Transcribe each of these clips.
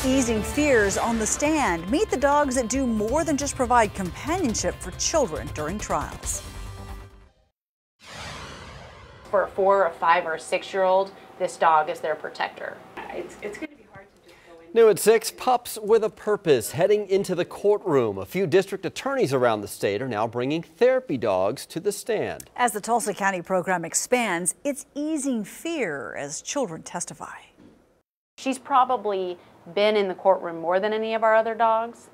Easing fears on the stand. Meet the dogs that do more than just provide companionship for children during trials. For a 4 or 5 or 6-year-old, this dog is their protector. It's going to be hard to just go in. New at 6, pups with a purpose heading into the courtroom. A few district attorneys around the state are now bringing therapy dogs to the stand. As the Tulsa County program expands, it's easing fear as children testify. She's probably been in the courtroom more than any of our other dogs,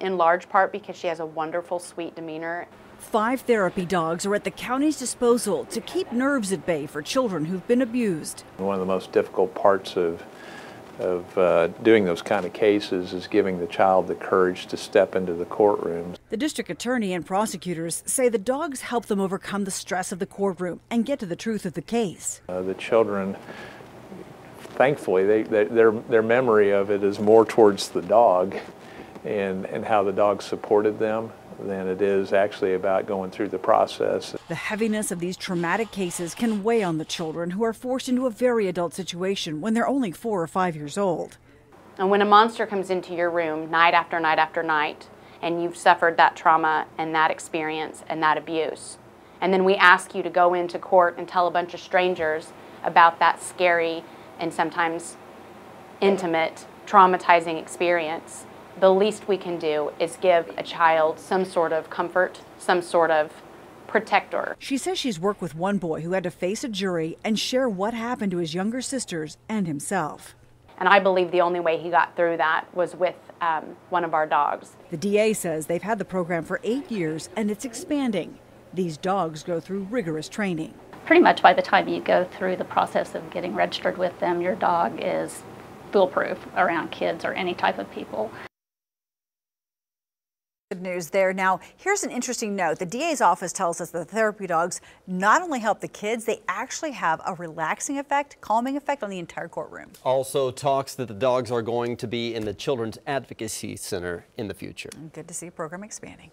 in large part because she has a wonderful, sweet demeanor. 5 therapy dogs are at the county's disposal to keep nerves at bay for children who've been abused. One of the most difficult parts of doing those kind of cases is giving the child the courage to step into the courtroom. The district attorney and prosecutors say the dogs help them overcome the stress of the courtroom and get to the truth of the case. The children, thankfully, their memory of it is more towards the dog and how the dog supported them than it is actually about going through the process. The heaviness of these traumatic cases can weigh on the children who are forced into a very adult situation when they're only 4 or 5 years old. And when a monster comes into your room night after night after night, and you've suffered that trauma and that experience and that abuse, and then we ask you to go into court and tell a bunch of strangers about that scary and sometimes intimate, traumatizing experience, the least we can do is give a child some sort of comfort, some sort of protector. She says she's worked with one boy who had to face a jury and share what happened to his younger sisters and himself. And I believe the only way he got through that was with one of our dogs. The DA says they've had the program for 8 years and it's expanding. These dogs go through rigorous training. Pretty much by the time you go through the process of getting registered with them, your dog is foolproof around kids or any type of people. Good news there. Now, here's an interesting note. The DA's office tells us that the therapy dogs not only help the kids, they actually have a relaxing effect, calming effect on the entire courtroom. Also talks that the dogs are going to be in the Children's Advocacy Center in the future. Good to see a program expanding.